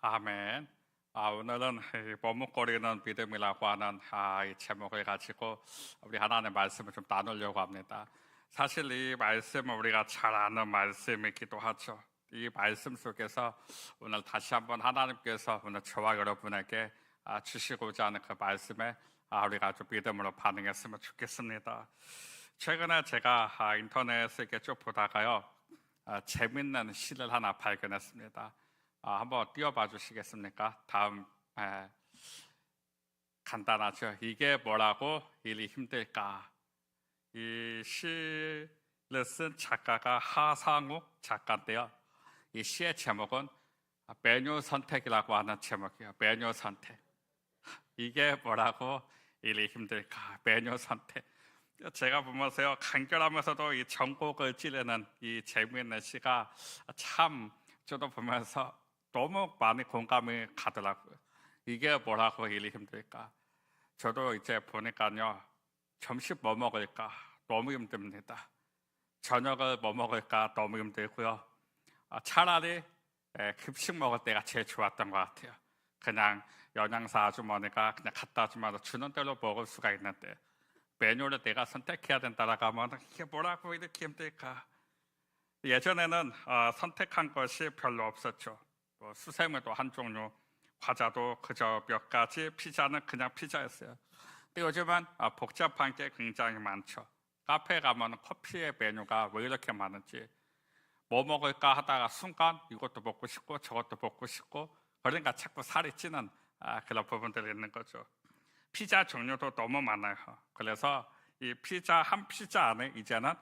아멘. 오늘은 이 머뭇거리는 믿음이라고 하는 이 제목을 가지고 우리 하나님의 말씀을 좀 나누려고 합니다. 사실 이 말씀은 우리가 잘 아는 말씀이기도 하죠. 이 말씀 속에서 오늘 다시 한번 하나님께서 오늘 저와 여러분에게 주시고자 하는 그 말씀에 우리가 좀 믿음으로 반응했으면 좋겠습니다. 최근에 제가 인터넷을 이렇게 쭉 보다가요, 재밌는 시를 하나 발견했습니다. 한번 띄워봐 주시겠습니까? 다음. 간단하죠. 이게 뭐라고 일이 힘들까? 이 시를 쓴 작가가 하상욱 작가인데요. 이 시의 제목은 메뉴 선택이라고 하는 제목이에요. 메뉴 선택. 이게 뭐라고 일이 힘들까? 메뉴 선택. 제가 보면서요, 간결하면서도 이 전곡을 찌르는 이 재미있는 시가 참 저도 보면서 너무 많이 공감이 가더라고요. 이게 뭐라고 일이 힘들까? 저도 이제 보니까요, 점심 뭐 먹을까? 너무 힘듭니다. 저녁을 뭐 먹을까? 너무 힘들고요. 차라리 급식 먹을 때가 제일 좋았던 것 같아요. 그냥 영양사 아주머니가 그냥 갖다 주면 주는 대로 먹을 수가 있는데 메뉴를 내가 선택해야 된다라고 하면 이게 뭐라고 이렇게 힘들까? 예전에는 선택한 것이 별로 없었죠. 수세미도 한 종류, 과자도 그저 몇 가지, 피자는 그냥 피자였어요. 근데 요즘은 복잡한 게 굉장히 많죠. 카페에 가면 커피의 메뉴가 왜 이렇게 많은지, 뭐 먹을까 하다가 순간 이것도 먹고 싶고 저것도 먹고 싶고, 그러니까 자꾸 살이 찌는 그런 부분들이 있는 거죠. 피자 종류도 너무 많아요. 그래서 이 피자 한 피자 안에 이제는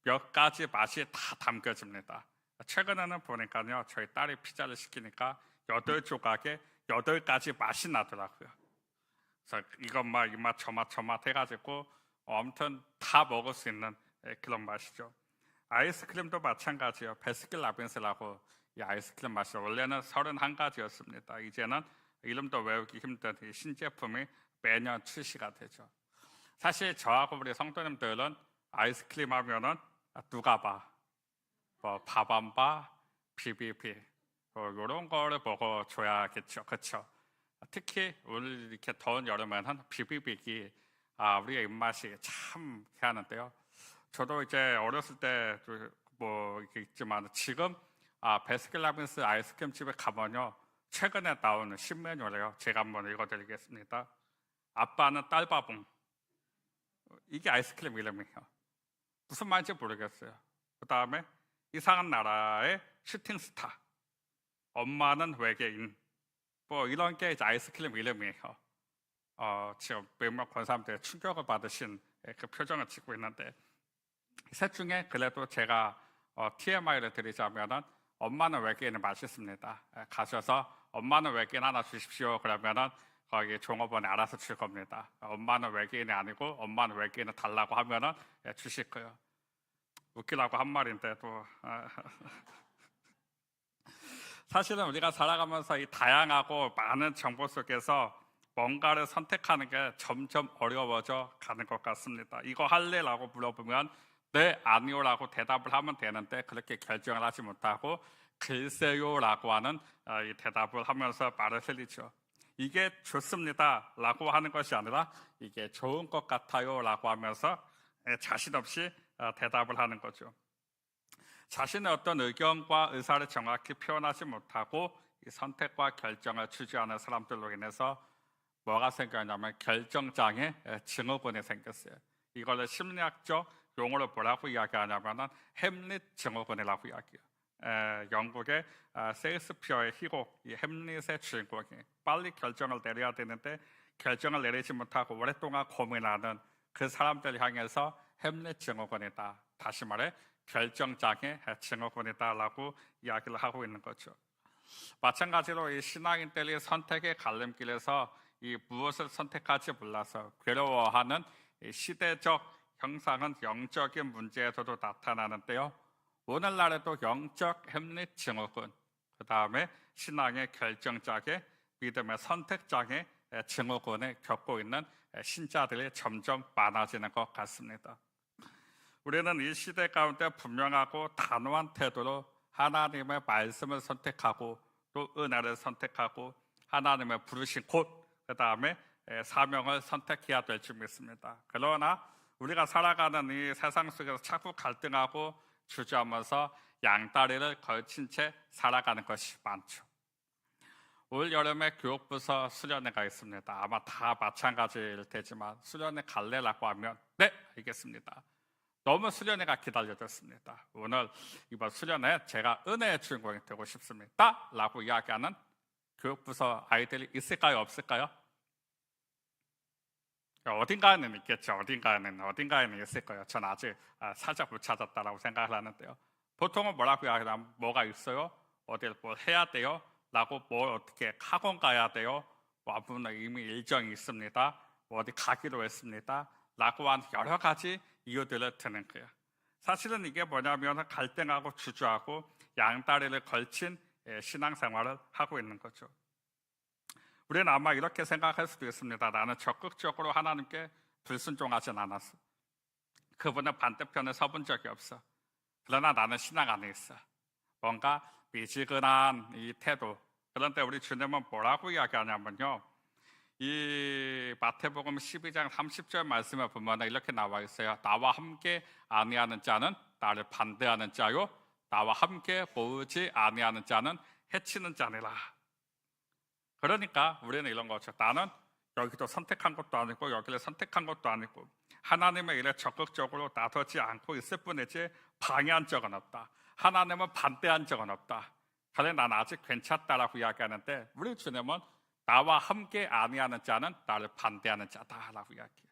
몇 가지 맛이 다 담겨집니다. 최근에는 보니까요, 저희 딸이 피자를 시키니까 8조각에 8가지 맛이 나더라고요. 그래서 이것맛 이맛 저맛 저맛 해가지고 아무튼 다 먹을 수 있는 그런 맛이죠. 아이스크림도 마찬가지예요. 베스킨라빈스라고 이 아이스크림 맛이 원래는 31가지였습니다. 이제는 이름도 외우기 힘든 이 신제품이 매년 출시가 되죠. 사실 저하고 우리 성도님들은 아이스크림 하면은 누가 봐, 뭐 밥안바, 비비비 이런 거를 먹어줘야겠죠, 그렇죠? 특히 오늘 이렇게 더운 여름에는 비비빅이 우리의 입맛이 참 희한한데요. 저도 이제 어렸을 때 뭐 이렇게 있지만 지금 베스킨라빈스 아이스크림 집에 가면요, 최근에 나오는 신메뉴래요. 제가 한번 읽어드리겠습니다. 아빠는 딸바봉. 이게 아이스크림 이름이에요. 무슨 말인지 모르겠어요. 그 다음에 이상한 나라의 슈팅스타. 엄마는 외계인. 뭐 이런 게 이제 아이스크림 이름이에요. 지금 몇몇 권사님들 충격을 받으신 그 표정을 짓고 있는데, 셋 중에 그래도 제가 TMI를 드리자면은 엄마는 외계인은 맛있습니다. 가셔서 엄마는 외계인 하나 주십시오. 그러면은 거기 종업원이 알아서 줄 겁니다. 엄마는 외계인이 아니고 엄마는 외계인을 달라고 하면은 주실 거예요. 웃기라고 한 말인데 또 사실은 우리가 살아가면서 이 다양하고 많은 정보 속에서 뭔가를 선택하는 게 점점 어려워져 가는 것 같습니다. 이거 할래라고 물어보면 네, 아니요라고 대답을 하면 되는데 그렇게 결정을 하지 못하고 글쎄요라고 하는 이 대답을 하면서 말을 흘리죠. 이게 좋습니다 라고 하는 것이 아니라 이게 좋은 것 같아요 라고 하면서 자신 없이 대답을 하는 거죠. 자신의 어떤 의견과 의사를 정확히 표현하지 못하고 이 선택과 결정을 취하는 사람들로 인해서 뭐가 생겼냐면 결정장애 증후군이 생겼어요. 이걸 심리학적 용어로 뭐라고 이야기하냐면 햄릿 증후군이라고 이야기해요. 영국의 셰익스피어의 희곡 이 햄릿의 주인공이 빨리 결정을 내려야 되는데 결정을 내리지 못하고 오랫동안 고민하는 그 사람들 향해서 햄릿 증후군이다, 다시 말해 결정장애 증후군이다라고 이야기를 하고 있는 거죠. 마찬가지로 이 신앙인들이 선택의 갈림길에서 이 무엇을 선택할지 몰라서 괴로워하는 이 시대적 형상은 영적인 문제에서도 나타나는데요. 오늘날에도 영적 햄릿 증후군, 그 다음에 신앙의 결정장애, 믿음의 선택장애 증후군을 겪고 있는 신자들이 점점 많아지는 것 같습니다. 우리는 이 시대 가운데 분명하고 단호한 태도로 하나님의 말씀을 선택하고 또 은혜를 선택하고 하나님의 부르신 곳, 그 다음에 사명을 선택해야 될 줄 믿습니다. 그러나 우리가 살아가는 이 세상 속에서 자꾸 갈등하고 주저하면서 양다리를 걸친 채 살아가는 것이 많죠. 올 여름에 교육부서 수련회가 있습니다. 아마 다 마찬가지일 테지만 수련회 갈래라고 하면 네, 알겠습니다. 너무 수련회가 기다려졌습니다. 오늘 이번 수련회 제가 은혜의 주인공이 되고 싶습니다 라고 이야기하는 교육부서 아이들이 있을까요? 없을까요? 어딘가에는 있겠죠. 어딘가에는 있을 거예요. 전 아직 살짝 못 찾았다라고 생각을 하는데요. 보통은 뭐라고 이야기하면 뭐가 있어요? 어딜 뭘 해야 돼요? 라고 뭘 어떻게 학원 가야 돼요? 와분은 이미 일정이 있습니다. 어디 가기로 했습니다. 라고 한 여러 가지 이유들을 드는 거예요. 사실은 이게 뭐냐면 갈등하고 주저하고 양다리를 걸친 신앙생활을 하고 있는 거죠. 우리는 아마 이렇게 생각할 수도 있습니다. 나는 적극적으로 하나님께 불순종하진 않았어. 그분의 반대편에 서본 적이 없어. 그러나 나는 신앙 안에 있어. 뭔가 미지근한 이 태도. 그런데 우리 주님은 뭐라고 이야기하냐면요, 이 마태복음 12장 30절 말씀을 보면 이렇게 나와 있어요. 나와 함께 아니하는 자는 나를 반대하는 자요, 나와 함께 모으지 아니하는 자는 해치는 자니라. 그러니까 우리는 이런 거죠. 나는 여기도 선택한 것도 아니고 여기를 선택한 것도 아니고 하나님의 일에 적극적으로 나서지 않고 있을 뿐이지 방해한 적은 없다. 하나님은 반대한 적은 없다. 그래 난 아직 괜찮다라고 이야기하는데 우리 주님은 나와 함께 아니하는 자는 나를 반대하는 자다라고 이야기해요.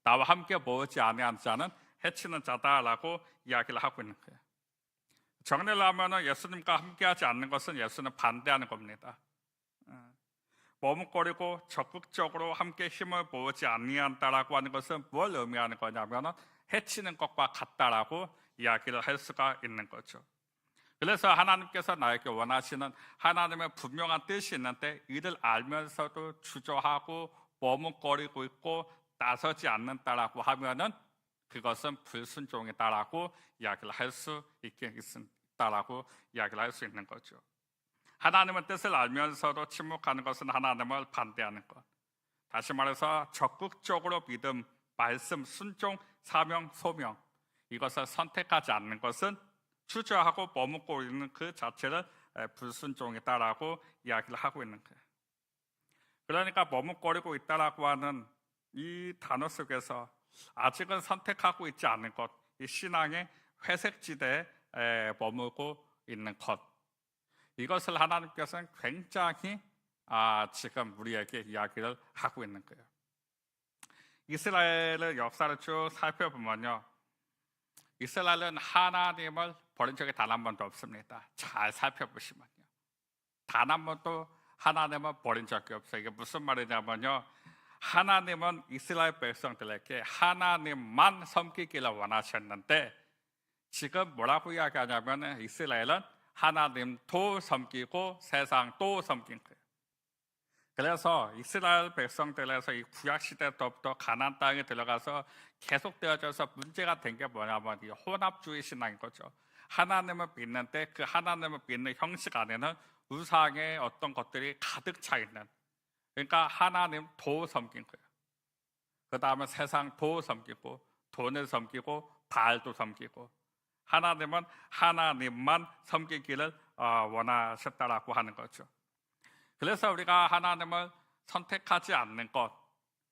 나와 함께 모으지 아니하는 자는 해치는 자다라고 이야기를 하고 있는 거예요. 정리를 하면 예수님과 함께하지 않는 것은 예수는 반대하는 겁니다. 머뭇거리고 적극적으로 함께 힘을 모으지 아니한다라고 하는 것은 뭘 의미하는 거냐면 해치는 것과 같다라고 이야기를 할 수가 있는 거죠. 그래서 하나님께서 나에게 원하시는 하나님의 분명한 뜻이 있는데 이를 알면서도 주저하고 머뭇거리고 있고 나서지 않는다라고 하면은 그것은 불순종이다라고 이야기를 할 수 있다라고 이야기를 할 수 있는 거죠. 하나님의 뜻을 알면서도 침묵하는 것은 하나님을 반대하는 것. 다시 말해서 적극적으로 믿음, 말씀, 순종, 사명, 소명 이것을 선택하지 않는 것은 주저하고 머뭇고 있는 그 자체를 불순종이다라고 이야기를 하고 있는 거예요. 그러니까 머뭇거리고 있다라고 하는 이 단어 속에서 아직은 선택하고 있지 않은 것, 이 신앙의 회색지대에 머물고 있는 것, 이것을 하나님께서는 굉장히 지금 우리에게 이야기를 하고 있는 거예요. 이스라엘의 역사를 쭉 살펴보면요, 이스라엘은 하나님을 버린 적이 단 한 번도 없습니다. 잘 살펴보시면요, 단 한 번도 하나님을 버린 적이 없어요. 이게 무슨 말이냐면요, 하나님은 이스라엘 백성들에게 하나님만 섬기기를 원하셨는데 지금 뭐라고 이야기하냐면 이스라엘은 하나님도 섬기고 세상도 섬긴 거예요. 그래서 이스라엘 백성들에서 이 구약 시대 때부터 가나안 땅에 들어가서 계속되어져서 문제가 된 게 뭐냐면 이 혼합주의 신앙인 거죠. 하나님을 믿는데 그 하나님을 믿는 형식 안에는 우상의 어떤 것들이 가득 차 있는, 그러니까 하나님도 섬긴 거예요. 그 다음에 세상도 섬기고 돈을 섬기고 바알도 섬기고, 하나님은 하나님만 섬기기를 원하셨다라고 하는 거죠. 그래서 우리가 하나님을 선택하지 않는 것,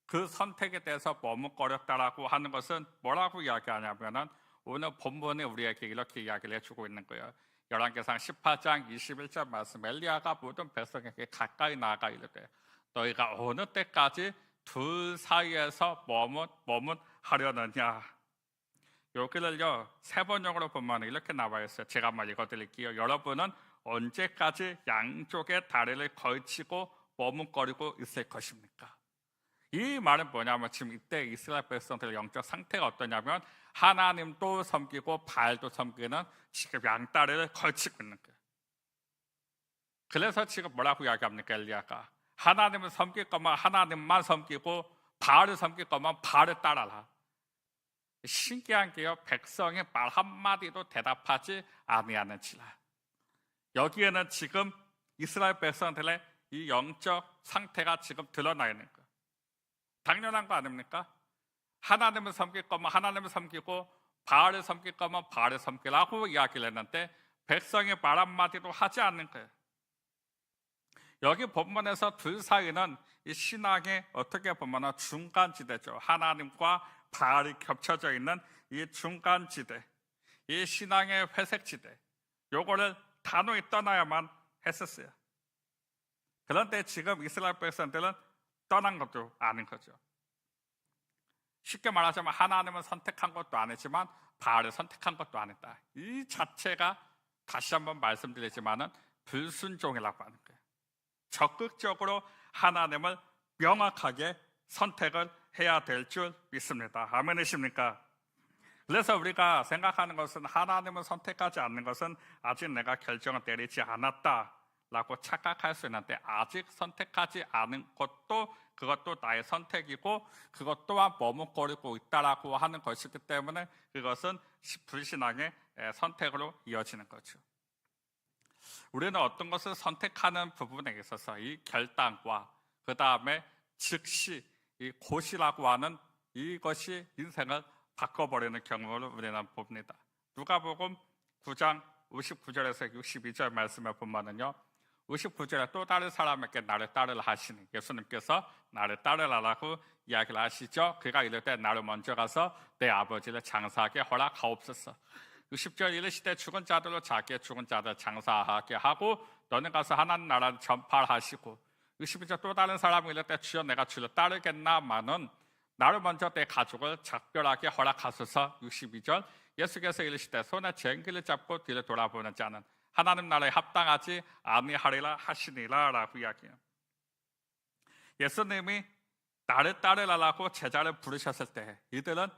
그 선택에 대해서 머뭇거렸다라고 하는 것은 뭐라고 이야기하냐면은 오늘 본문에 우리에게 이렇게 이야기를 해주고 있는 거예요. 열왕기상 18장 21절 말씀, 엘리야가 모든 백성에게 가까이 나아가 이르되 너희가 어느 때까지 둘 사이에서 머뭇하려느냐. 여기를요 세 번역으로 보면 이렇게 나와 있어요. 제가 한번 읽어드릴게요. 여러분은 언제까지 양쪽의 다리를 걸치고 머뭇거리고 있을 것입니까? 이 말은 뭐냐면 지금 이때 이스라엘 백성들의 영적 상태가 어떠냐면 하나님도 섬기고 바알도 섬기는 지금 양다리를 걸치고 있는 거예요. 그래서 지금 뭐라고 이야기합니까? 엘리야가 하나님을 섬길 거면 하나님만 섬기고 바알을 섬길 거면 바알을 따라라. 신기한 게요, 백성의 말 한마디도 대답하지 아니하는지라. 여기에는 지금 이스라엘 백성들의 이 영적 상태가 지금 드러나 있는 거예요. 당연한 거 아닙니까? 하나님을 섬길 거면 하나님을 섬기고 바알을 섬길 거면 바알을 섬기라고 이야기를 했는데 백성이 말 한마디도 하지 않는 거예요. 여기 본문에서 둘 사이는 이 신앙의 어떻게 보면 중간지대죠. 하나님과 바알이 겹쳐져 있는 이 중간지대, 이 신앙의 회색지대, 요거를 단호히 떠나야만 했었어요. 그런데 지금 이스라엘 백성들은 떠난 것도 아닌 거죠. 쉽게 말하자면 하나님을 선택한 것도 아니지만 바알을 선택한 것도 아니다. 이 자체가 다시 한번 말씀드리지만은 불순종이라고 하는 거예요. 적극적으로 하나님을 명확하게 선택을 해야 될 줄 믿습니다. 아멘이십니까? 그래서 우리가 생각하는 것은 하나님을 선택하지 않는 것은 아직 내가 결정을 내리지 않았다라고 착각할 수 있는데 아직 선택하지 않은 것도 그것도 나의 선택이고 그것 또한 머뭇거리고 있다라고 하는 것이기 때문에 그것은 불신앙의 선택으로 이어지는 거죠. 우리는 어떤 것을 선택하는 부분에 있어서 이 결단과 그 다음에 즉시 이 곧이라고 하는 이것이 인생을 바꿔버리는 경우를 우리는 봅니다. 누가복음 9장 59절에서 62절 말씀을 보면은요, 59절에 또 다른 사람에게 나를 따르라 하시니 예수님께서 나를 따르라라고 이야기를 하시죠. 그가 이르되 나를 먼저 가서 내 아버지를 장사하게 허락하옵소서. 60절 이르시되 죽은 자들로 자기의 죽은 자들 장사하게 하고 너는 가서 하나님 나라를 전파하시고 62절 또 다른 사람이 이르되 주여 내가 주를 따르겠나마는 나를 먼저 내 가족을 작별하게 허락하소서. 62절 예수께서 이르시되 손에 쟁기를 잡고 뒤를 돌아보는 자는 하나님 나라에 합당하지 아니하리라 하시니라 라고 이야기해요. 예수님이 나를 따르라고 제자를 부르셨을 때 이들은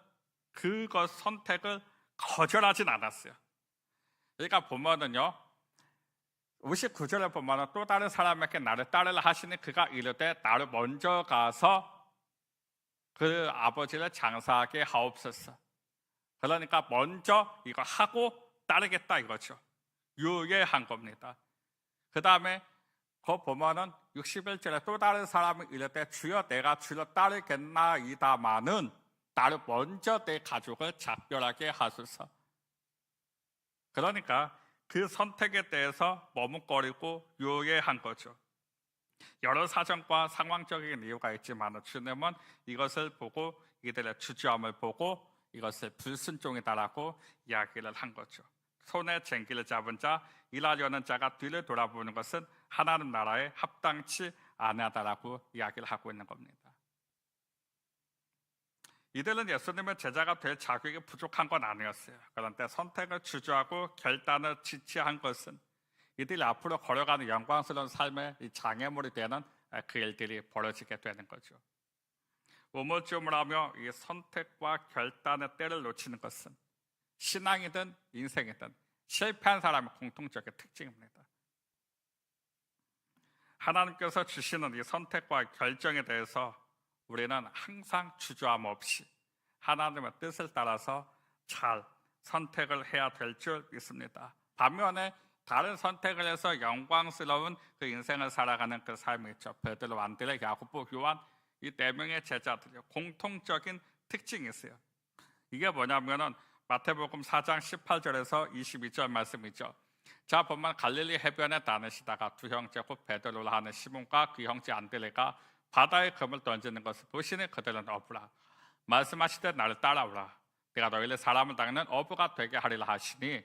그것 선택을 거절하진 않았어요. 그러니까 보면은요 59절에 보면은 또 다른 사람에게 나를 따르라 하시니 그가 이르되 나를 먼저 가서 그 아버지를 장사하게 하옵소서. 그러니까 먼저 이거 하고 따르겠다 이거죠. 유예한 겁니다. 그 다음에 그 보면은 61절에 또 다른 사람이 이르되 주여 내가 주를 따르겠나이다마는 나를 먼저 내 가족을 작별하게 하소서. 그러니까 그 선택에 대해서 머뭇거리고 유예한 거죠. 여러 사정과 상황적인 이유가 있지만 주님은 이것을 보고 이들의 주저함을 보고 이것을 불순종이다라고 이야기를 한 거죠. 손에 쟁기를 잡은 자, 일하려는 자가 뒤를 돌아보는 것은 하나님 나라에 합당치 않다라고 이야기를 하고 있는 겁니다. 이들은 예수님의 제자가 될 자격이 부족한 건 아니었어요. 그런데 선택을 주저하고 결단을 지체한 것은 이들이 앞으로 걸어가는 영광스러운 삶의 장애물이 되는 그 일들이 벌어지게 되는 거죠. 우물쭈물하며 이 선택과 결단의 때를 놓치는 것은 신앙이든 인생이든 실패한 사람의 공통적인 특징입니다. 하나님께서 주시는 이 선택과 결정에 대해서 우리는 항상 주저함 없이 하나님의 뜻을 따라서 잘 선택을 해야 될 줄 믿습니다. 반면에 다른 선택을 해서 영광스러운 그 인생을 살아가는 그 삶이 있죠. 베드로, 안드레, 야고보, 요한 이 네 명의 제자들이 공통적인 특징이 있어요. 이게 뭐냐면은 마태복음 4장 18절에서 22절 말씀이죠. 자 보면 갈릴리 해변에 다니시다가 두 형제 곧 베드로라 하는 시몬과 그 형제 안드레가 바다에 금을 던지는 것을 보시니 그들은 어부라. 말씀하시되 나를 따라오라. 내가 너희를 사람을 당하는 어부가 되게 하리라 하시니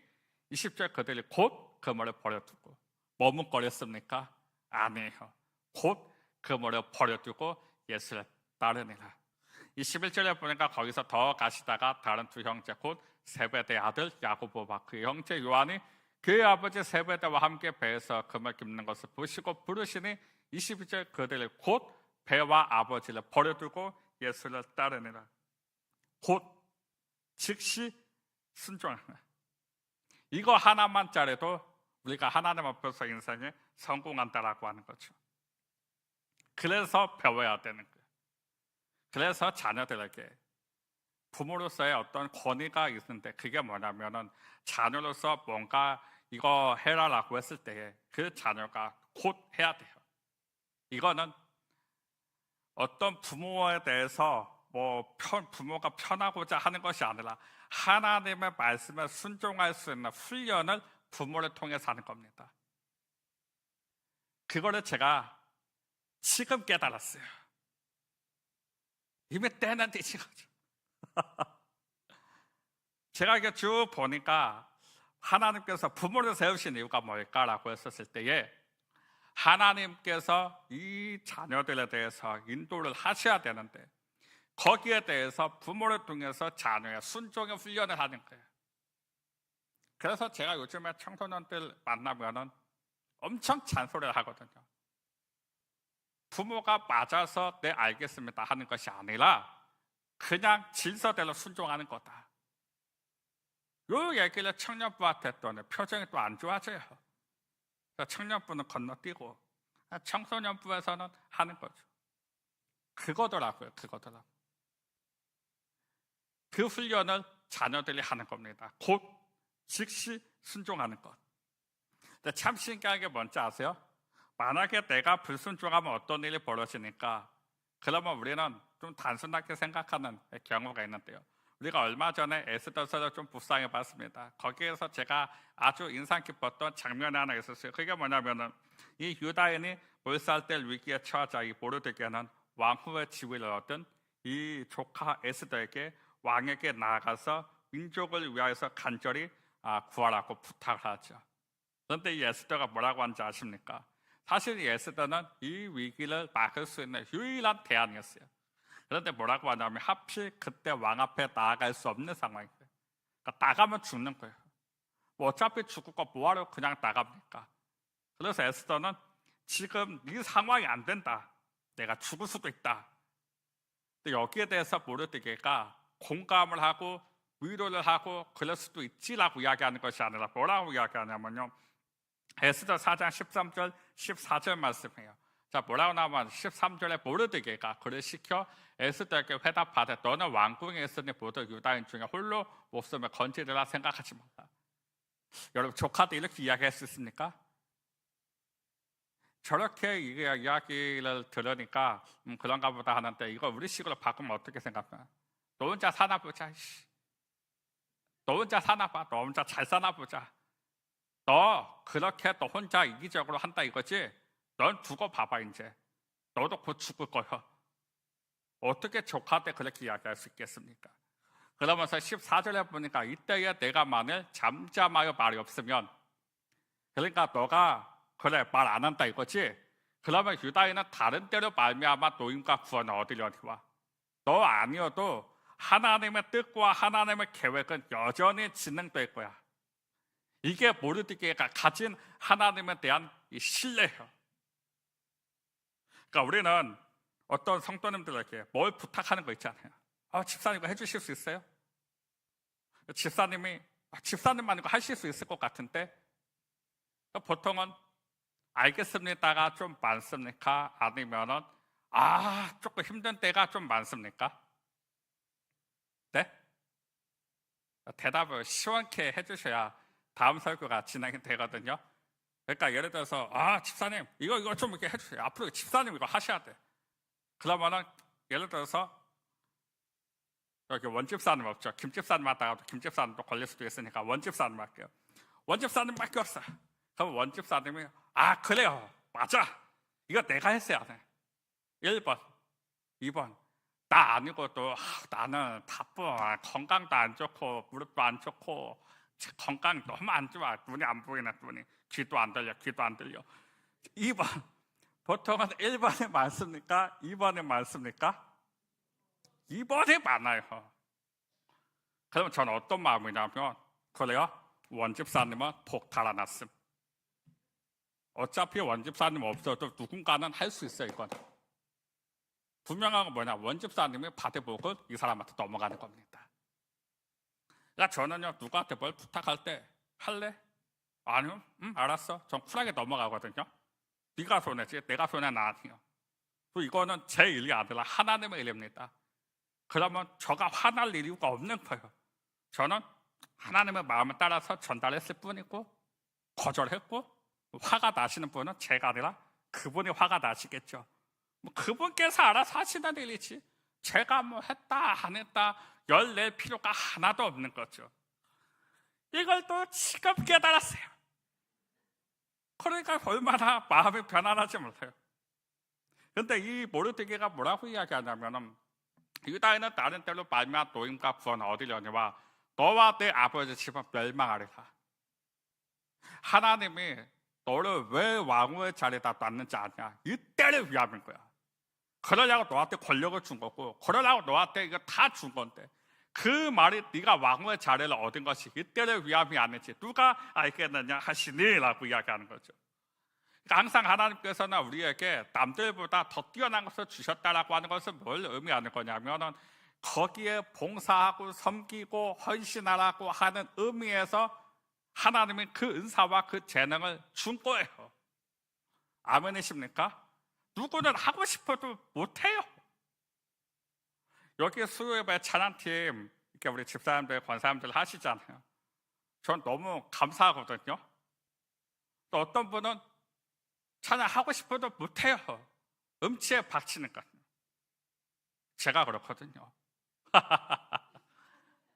20절 그들이 곧 그물을 버려두고 머뭇거렸습니까? 아니에요. 곧 그물을 버려두고 예수를 따르니라. 21절에 보니까 거기서 더 가시다가 다른 두 형제 곧 세베대 아들 야고보와 그 형제 요한이 그의 아버지 세베대와 함께 배에서 금을 깁는 것을 보시고 부르시니 22절 그들이 곧 배와 아버지를 버려두고 예수를 따르니라. 곧 즉시 순종하라. 이거 하나만짜리도 우리가 하나님 앞에서 인생에 성공한다라고 하는 거죠. 그래서 배워야 되는 거예요. 그래서 자녀들에게 부모로서의 어떤 권위가 있는데 그게 뭐냐면은 자녀로서 뭔가 이거 해라라고 했을 때 그 자녀가 곧 해야 돼요. 이거는 어떤 부모에 대해서 부모가 편하고자 하는 것이 아니라 하나님의 말씀에 순종할 수 있는 훈련을 부모를 통해서 하는 겁니다. 그거를 제가 지금 깨달았어요. 이미 때는 되지 거죠. 제가 이게 쭉 보니까 하나님께서 부모를 세우신 이유가 뭘까라고 했었을 때에 하나님께서 이 자녀들에 대해서 인도를 하셔야 되는데 거기에 대해서 부모를 통해서 자녀의 순종의 훈련을 하는 거예요. 그래서 제가 요즘에 청소년들 만나면은 엄청 잔소리를 하거든요. 부모가 맞아서 네 알겠습니다 하는 것이 아니라 그냥 질서대로 순종하는 거다. 요 얘기를 청년부한테 했더니 표정이 또 안 좋아져요. 청년부는 건너뛰고 청소년부에서는 하는 거죠. 그거더라고요. 그 훈련을 자녀들이 하는 겁니다. 곧 즉시 순종하는 것. 근데 참 신기한 게 뭔지 아세요? 만약에 내가 불순종하면 어떤 일이 벌어지니까 그러면 우리는 좀 단순하게 생각하는 경우가 있는데요. 우리가 얼마 전에 에스더서를 좀 묵상해 봤습니다. 거기에서 제가 아주 인상 깊었던 장면이 하나 있었어요. 그게 뭐냐면은 이 유다인이 몰살될 위기에 처하자 이 모르드게는 왕후의 지위를 얻은 이 조카 에스더에게 왕에게 나아가서 민족을 위하여서 간절히 구하라고 부탁을 하죠. 그런데 이 에스더가 뭐라고 하는지 아십니까? 사실 이 에스더는 이 위기를 막을 수 있는 유일한 대안이었어요. 그런데 뭐라고 하냐면 하필 그때 왕 앞에 나아갈 수 없는 상황이에요. 그러니까 나가면 죽는 거예요. 어차피 죽을 거 뭐하러 그냥 나갑니까? 그래서 에스더는 지금 이 상황이 안 된다. 내가 죽을 수도 있다. 근데 여기에 대해서 모르드게가 공감을 하고 위로를 하고 그럴 수도 있지라고 이야기하는 것이 아니라 뭐라고 이야기하냐면요. 에스더 4장 13절 14절 말씀이에요. 자, 뭐라고 나오면 13절에 모르드게가 그를 시켜 에스더에게 회답하되 너는 왕궁에 있으니 모두 유다인 중에 홀로 목숨을 건지리라 생각하지 말라. 여러분 조카도 이렇게 이야기할 수 있습니까? 저렇게 이야기를 들으니까 그런가 보다 하는데 이거 우리식으로 바꾸면 어떻게 생각하나? 너 혼자 사나 보자. 너 혼자 사나 봐. 너 혼자 잘 사나 보자. 너 그렇게 너 혼자 이기적으로 한다 이거지? 넌 두고 봐봐 이제. 너도 곧 죽을 거야. 어떻게 조카한테 그렇게 이야기할 수 있겠습니까? 그러면서 14절에 보니까 이때에 내가 만일 잠잠하여 말이 없으면 그러니까 너가 그래 말 안 한다 이거지? 그러면 유다인은 다른 데로 말미암아 노임과 구원을 얻으려니와 너 아니어도 하나님의 뜻과 하나님의 계획은 여전히 진행될 거야. 이게 모르드게가 가진 하나님에 대한 이 신뢰예요. 그러니까 우리는 어떤 성도님들에게 뭘 부탁하는 거 있잖아요. 집사님 이거 해주실 수 있어요? 집사님만 이거 하실 수 있을 것 같은데 보통은 알겠습니다가 좀 많습니까? 아니면은 조금 힘든 때가 좀 많습니까? 네? 대답을 시원케 해주셔야 다음 설교가 진행이 되거든요. 그러니까 예를 들어서 집사님 이거 좀 이렇게 해주세요. 앞으로 집사님 이거 하셔야 돼. 그러면은 예를 들어서 여기 원집사님 없죠. 김집사님 왔다가도 김집사님도 걸릴 수도 있으니까 원집사님 할게요. 원집사님밖에 없어. 그럼 원집사님이 그래요 맞아 이거 내가 했어야 돼. 1번 2번 나 아니고도 나는 바빠. 건강도 안 좋고 무릎도 안 좋고 건강 너무 안 좋아. 눈이 안 보이네. 눈이 귀도 안 들려. 2번 보통은 1번이 많습니까? 2번이 많습니까? 2번이 많아요. 그러면 저는 어떤 마음이냐면 그래요 원집사님은 복 달아났음. 어차피 원집사님 없어도 누군가는 할 수 있어요. 이건 분명한 건 뭐냐 원집사님이 받은 복은 이 사람한테 넘어가는 겁니다. 야 저는요 누구한테 뭘 부탁할 때 할래? 아니요 알았어. 전 쿨하게 넘어가거든요. 네가 손해지 내가 손해는 아니에요. 이거는 제 일이 아니라 하나님의 일입니다. 그러면 저가 화날 이유가 없는 거예요. 저는 하나님의 마음을 따라서 전달했을 뿐이고 거절했고 화가 나시는 분은 제가 아니라 그분이 화가 나시겠죠. 뭐 그분께서 알아서 하시는 일이지 제가 뭐 했다 안 했다 열낼 필요가 하나도 없는 거죠. 이걸 또 지금 깨달았어요. 그러니까 얼마나 마음이 편안하지 몰라요. 근데 이 모르드게가 뭐라고 이야기하냐면은 유다인은 다른 때로 말미암아 노임과 구원을 얻으려니와 너와 내 아버지 집은 멸망하리라. 하나님이 너를 왜 왕후의 자리에다 놨는지 아냐? 이때를 위함인 거야. 그러려고 너한테 권력을 준 거고 그러려고 너한테 이거 다 준 건데 그 말이 네가 왕후의 자리를 얻은 것이 이때를 위함이 아니지 누가 알겠느냐 하시니라고 이야기하는 거죠. 그러니까 항상 하나님께서는 우리에게 남들보다 더 뛰어난 것을 주셨다라고 하는 것은 뭘 의미하는 거냐면은 거기에 봉사하고 섬기고 헌신하라고 하는 의미에서 하나님이 그 은사와 그 재능을 준 거예요. 아멘이십니까? 누구는 하고 싶어도 못해요. 여기 수요예배 찬양팀 이렇게 우리 집사님들 권사님들 하시잖아요. 전 너무 감사하거든요. 또 어떤 분은 찬양하고 싶어도 못해요. 음치에 박치니까요. 제가 그렇거든요.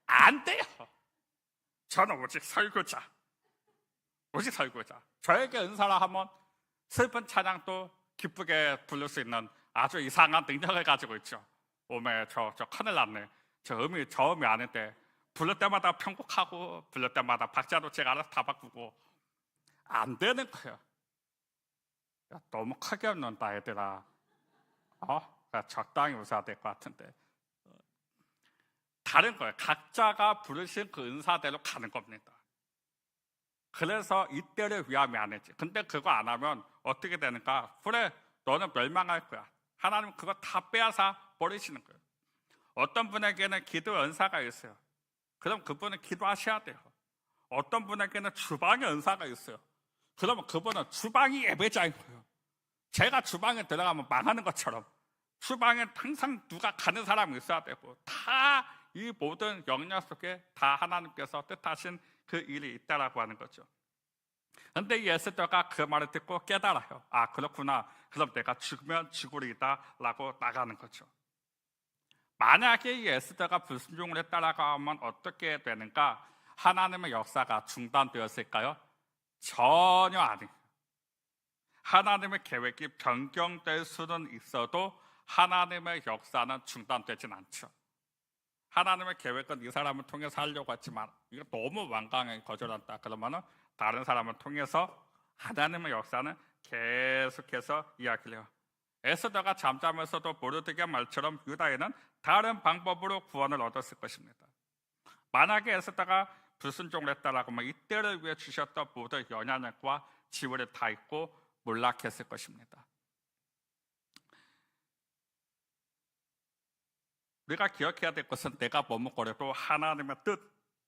안 돼요. 저는 오직 설교자. 저에게 은사라 하면 슬픈 찬양도 기쁘게 부를 수 있는 아주 이상한 능력을 가지고 있죠. 오메 저 큰일 났네. 저 음이 아닌데 부를 때마다 편곡하고 부를 때마다 박자도 제가 알아서 다 바꾸고 안 되는 거예요. 야, 너무 크게 웃는다 얘들아. 적당히 웃어야 될 것 같은데. 다른 거예요. 각자가 부르신 그 은사대로 가는 겁니다. 그래서 이때를 위함이 아니지. 근데 그거 안 하면 어떻게 되는가? 그래, 너는 멸망할 거야. 하나님 그거 다 빼앗아 버리시는 거예요. 어떤 분에게는 기도 은사가 있어요. 그럼 그분은 기도하셔야 돼요. 어떤 분에게는 주방의 은사가 있어요. 그러면 그분은 주방이 예배자인 거예요. 제가 주방에 들어가면 망하는 것처럼 주방에 항상 누가 가는 사람이 있어야 되고 다 이 모든 영역 속에 다 하나님께서 뜻하신 그 일이 있다라고 하는 거죠. 그런데 이 에스더가 그 말을 듣고 깨달아요. 아 그렇구나. 그럼 내가 죽으면 죽으리다 라고 나가는 거죠. 만약에 이 에스더가 불순종을 했다라고 하면 어떻게 되는가? 하나님의 역사가 중단되었을까요? 전혀 아니에요. 하나님의 계획이 변경될 수는 있어도 하나님의 역사는 중단되진 않죠. 하나님의 계획은 이 사람을 통해서 하려고 했지만 이거 너무 완강하게 거절한다 그러면은 다른 사람을 통해서 하나님의 역사는 계속해서 이야기를 해요. 에스더가 잠자면서도 모르드게 말처럼 유다인은 다른 방법으로 구원을 얻었을 것입니다. 만약에 에스더가 불순종을 했다라고 하면 이때를 위해 주셨던 모든 연약과 지위를 다 잊고 몰락했을 것입니다. 우리가 기억해야 될 것은 내가 머뭇거려도 하나님의 뜻,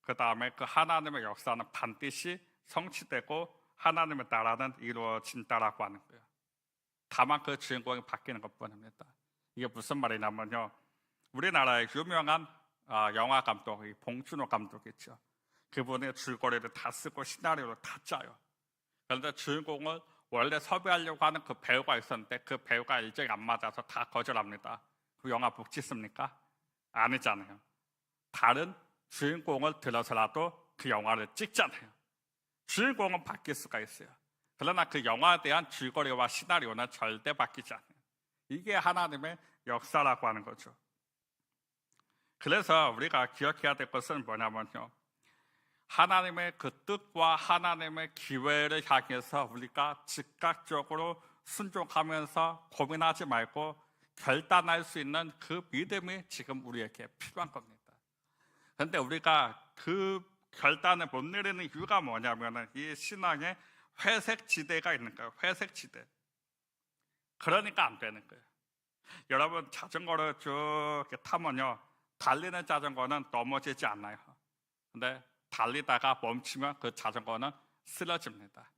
그 다음에 그 하나님의 역사는 반드시 성취되고 하나님의 나라는 이루어진다라고 하는 거예요. 다만 그 주인공이 바뀌는 것뿐입니다. 이게 무슨 말이냐면요, 우리나라의 유명한 영화 감독 봉준호 감독이 있죠. 그분의 줄거리를 다 쓰고 시나리오를 다 짜요. 그런데 주인공을 원래 섭외하려고 하는 그 배우가 있었는데 그 배우가 일정이 안 맞아서 다 거절합니다. 그 영화 못 찍습니까? 아니잖아요. 다른 주인공을 들어서라도 그 영화를 찍잖아요. 주인공은 바뀔 수가 있어요. 그러나 그 영화에 대한 줄거리와 시나리오는 절대 바뀌지 않아요. 이게 하나님의 역사라고 하는 거죠. 그래서 우리가 기억해야 될 것은 뭐냐면요, 하나님의 그 뜻과 하나님의 기회를 향해서 우리가 즉각적으로 순종하면서 고민하지 말고 결단할 수 있는 그 믿음이 지금 우리에게 필요한 겁니다. 그런데 우리가 그 결단을 못 내리는 이유가 뭐냐면 이 신앙에 회색 지대가 있는 거예요. 회색 지대. 그러니까 안 되는 거예요. 여러분 자전거를 쭉 타면요, 달리는 자전거는 넘어지지 않아요. 근데 달리다가 멈추면 그 자전거는 쓰러집니다.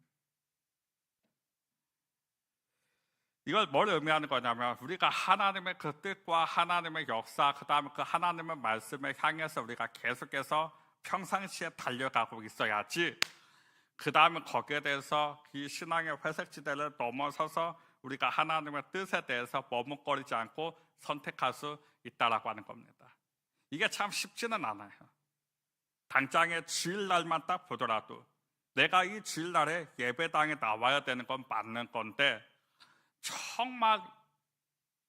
이걸 뭘 의미하는 거냐면 우리가 하나님의 그 뜻과 하나님의 역사, 그 다음에 그 하나님의 말씀을 향해서 우리가 계속해서 평상시에 달려가고 있어야지 그 다음에 거기에 대해서 이 신앙의 회색지대를 넘어서서 우리가 하나님의 뜻에 대해서 머뭇거리지 않고 선택할 수 있다라고 하는 겁니다. 이게 참 쉽지는 않아요. 당장에 주일날만 딱 보더라도 내가 이 주일날에 예배당에 나와야 되는 건 맞는 건데 정말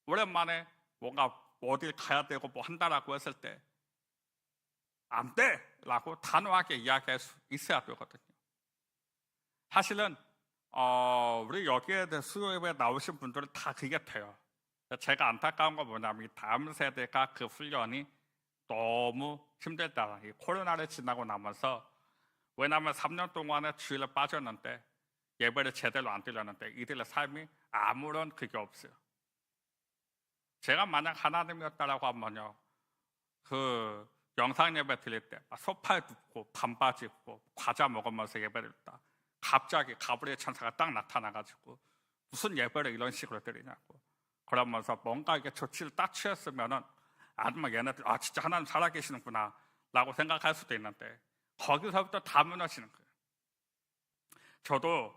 오랜만에 뭔가 어딜 가야 되고 뭐 한다라고 했을 때 안 돼! 라고 단호하게 이야기할 수 있어야 되거든요. 사실은 우리 여기에 수요 예배에 나오신 분들은 다 그게 돼요. 제가 안타까운 건 뭐냐면 이 다음 세대가 그 훈련이 너무 힘들다. 이 코로나를 지나고 나면서 왜냐하면 3년 동안에 주일에 빠졌는데 예배를 제대로 안 드렸는데 이들의 삶이 아무런 그게 없어요. 제가 만약 하나님이었다라고 하면요, 그 영상 예배 드릴 때 소파에 눕고 반바지 입고 과자 먹으면서 예배를 드렸다. 갑자기 가브리엘 천사가 딱 나타나가지고 무슨 예배를 이런 식으로 드리냐고 그러면서 뭔가 이게 조치를 딱 취했으면은 아니면 얘네들 진짜 하나님 살아계시는구나 라고 생각할 수도 있는데 거기서부터 다 무너지는 거예요. 저도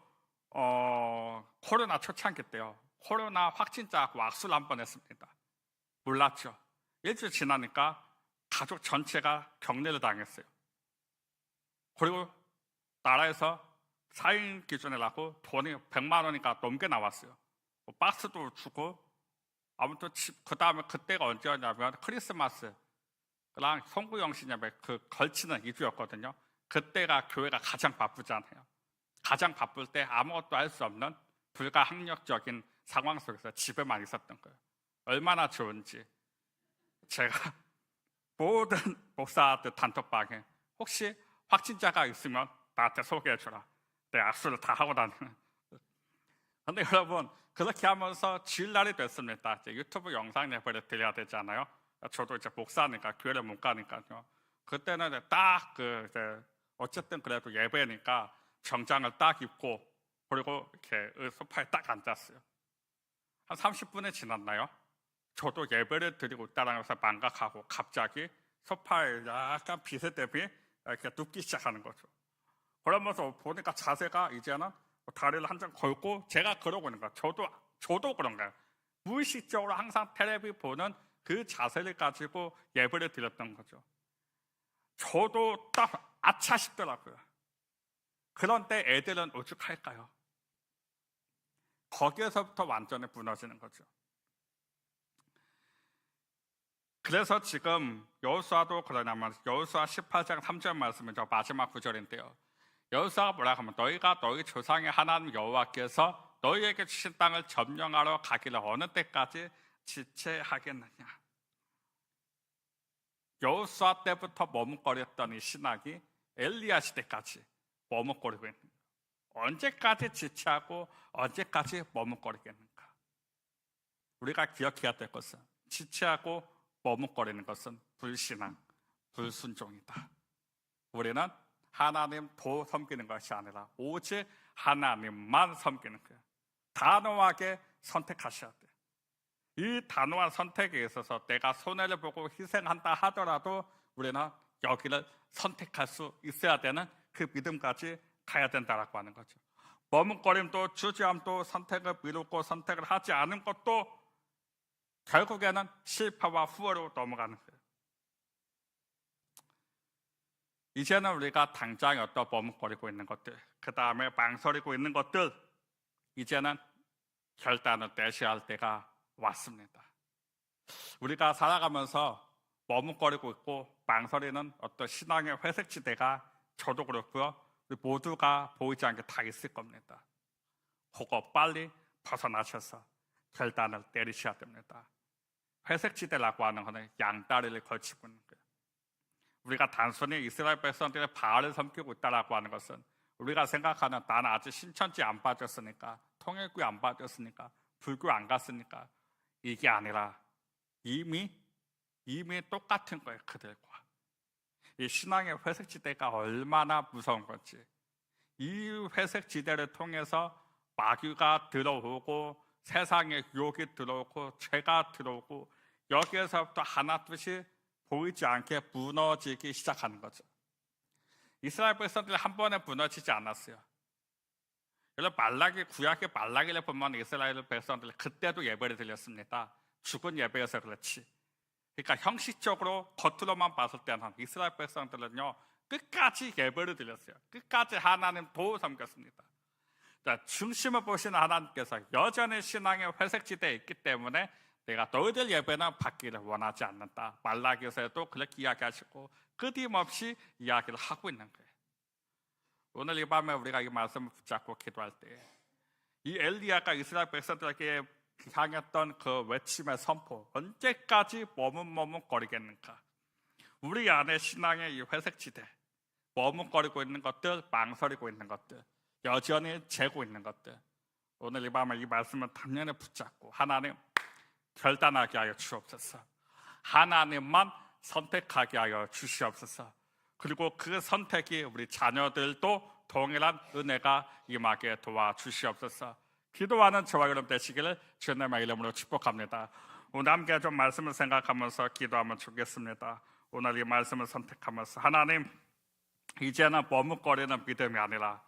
코로나 초창기 때요, 코로나 확진자하고 악수를 한번 했습니다. 몰랐죠. 일주일 지나니까 가족 전체가 격리를 당했어요. 그리고 나라에서 4인 기준이라고 돈이 100만 원이니까 넘게 나왔어요. 박스도 주고 아무튼 그 다음에 그때가 언제였냐면 크리스마스 랑 송구영신 예배 그 걸치는 2주였거든요. 그때가 교회가 가장 바쁘잖아요. 가장 바쁠 때 아무것도 할 수 없는 불가항력적인 상황 속에서 집에만 있었던 거예요. 얼마나 좋은지. 제가 모든 목사들 단톡방에 혹시 확진자가 있으면 나한테 소개해줘라. 내 악수를 다 하고 다니는. 근데 여러분 그렇게 하면서 주일날이 됐습니다. 이제 유튜브 영상 예배를 드려야 되잖아요. 저도 이제 목사니까 교회를 못 가니까요. 그때는 딱 어쨌든 그래도 예배니까 정장을 딱 입고 그리고 이렇게 소파에 딱 앉았어요. 한 30분이 지났나요? 저도 예배를 드리고 있다는 것을 망각하고 갑자기 소파에 약간 빛에 대비 이렇게 눕기 시작하는 거죠. 그러면서 보니까 자세가 이제는 다리를 한 장 걸고 제가 그러고 있는 거예요. 저도 그런 거예요. 무의식적으로 항상 텔레비 보는 그 자세를 가지고 예배를 드렸던 거죠. 저도 딱 아차 싶더라고요. 그런데 애들은 오죽할까요? 거기에서부터 완전히 무너지는 거죠. 그래서 지금 여호수아도 그러냐면 여호수아 18장 3절 말씀이죠. 마지막 구절인데요. 여호수아가 뭐라고 하면 너희가 너희 조상의 하나님 여호와께서 너희에게 주신 땅을 점령하러 가기를 어느 때까지 지체하겠느냐. 여호수아 때부터 머뭇거렸던 이 신학이 엘리야 시대까지 머뭇거리고 있는 거예요. 언제까지 지체하고 언제까지 머뭇거리겠는가. 우리가 기억해야 될 것은 지체하고 머뭇거리는 것은 불신앙, 불순종이다. 우리는 하나님 도 섬기는 것이 아니라 오직 하나님만 섬기는 거예요. 단호하게 선택하셔야 돼요. 이 단호한 선택에 있어서 내가 손해를 보고 희생한다 하더라도 우리는 여기를 선택할 수 있어야 되는 그 믿음까지 가야 된다라고 하는 거죠. 머뭇거림도 주저함도 선택을 미루고 선택을 하지 않은 것도 결국에는 실패와 후회로 넘어가는 거예요. 이제는 우리가 당장 어떤 머뭇거리고 있는 것들, 그 다음에 망설이고 있는 것들, 이제는 결단을 내셔야 할 때가 왔습니다. 우리가 살아가면서 머뭇거리고 있고 망설이는 어떤 신앙의 회색지대가 저도 그렇고요, 우리 모두가 보이지 않게 다 있을 겁니다. 그거 빨리 벗어나셔서 결단을 내리셔야 됩니다. 회색지대라고 하는 것은 양다리를 걸치고 있는 거예요. 우리가 단순히 이스라엘 백성들의 바알을 섬기고 있다라고 하는 것은 우리가 생각하는 나는 아직 신천지 안 빠졌으니까, 통일교회 안 빠졌으니까, 불교 안 갔으니까, 이게 아니라 이미 똑같은 거예요. 그들과 이 신앙의 회색지대가 얼마나 무서운 건지, 이 회색지대를 통해서 마귀가 들어오고 세상의 유혹이 들어오고 죄가 들어오고 여기에서부터 하나둘씩 보이지 않게 무너지기 시작하는 거죠. 이스라엘 백성들이 한 번에 무너지지 않았어요. 여러분 구약의 말라기를 보면 이스라엘 백성들이 그때도 예배를 드렸습니다. 죽은 예배여서 그렇지. 그러니까 형식적으로 겉으로만 봤을 때는 이스라엘 백성들은요 끝까지 예배를 드렸어요. 끝까지 하나님 도 섬겼습니다. 자, 중심을 보시는 하나님께서 여전히 신앙의 회색지대에 있기 때문에 내가 너희들 예배는 받기를 원하지 않는다. 말라기서에도 그렇게 이야기하시고 끊임없이 이야기를 하고 있는 거예요. 오늘 이 밤에 우리가 이 말씀을 붙잡고 기도할 때 이 엘리야가 이스라엘 백성들에게 향했던 그 외침의 선포, 언제까지 머뭇머뭇거리겠는가? 우리 안에 신앙의 이 회색지대, 머뭇거리고 있는 것들, 망설이고 있는 것들, 여전히 재고 있는 것들, 오늘 이 밤에 이 말씀을 당연히 붙잡고 하나님 결단하게 하여 주옵소서. 하나님만 선택하게 하여 주시옵소서. 그리고 그 선택이 우리 자녀들도 동일한 은혜가 임하게 도와주시옵소서. 기도하는 저와 여러분 되시기를 주님의 이름으로 축복합니다. 오늘 함께 좀 말씀을 생각하면서 기도하면 좋겠습니다. 오늘 이 말씀을 선택하면서 하나님, 이제는 머뭇거리는 믿음이 아니라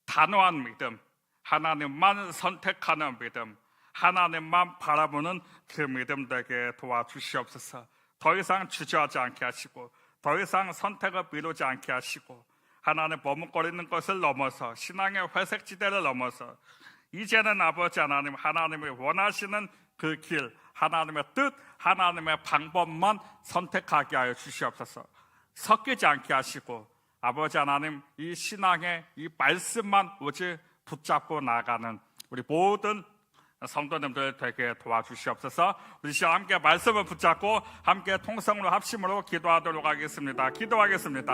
단호한 믿음, 하나님만 선택하는 믿음, 하나님만 바라보는 그 믿음 되게 도와주시옵소서. 더 이상 주저하지 않게 하시고 더 이상 선택을 미루지 않게 하시고 하나님 머뭇거리는 것을 넘어서 신앙의 회색지대를 넘어서 이제는 아버지 하나님, 하나님이 원하시는 그 길, 하나님의 뜻, 하나님의 방법만 선택하게 하여 주시옵소서. 섞이지 않게 하시고 아버지 하나님, 이 신앙의 이 말씀만 오직 붙잡고 나가는 우리 모든 성도님들 되게 도와주시옵소서. 우리 시간 함께 말씀을 붙잡고 함께 통성으로 합심으로 기도하도록 하겠습니다. 기도하겠습니다.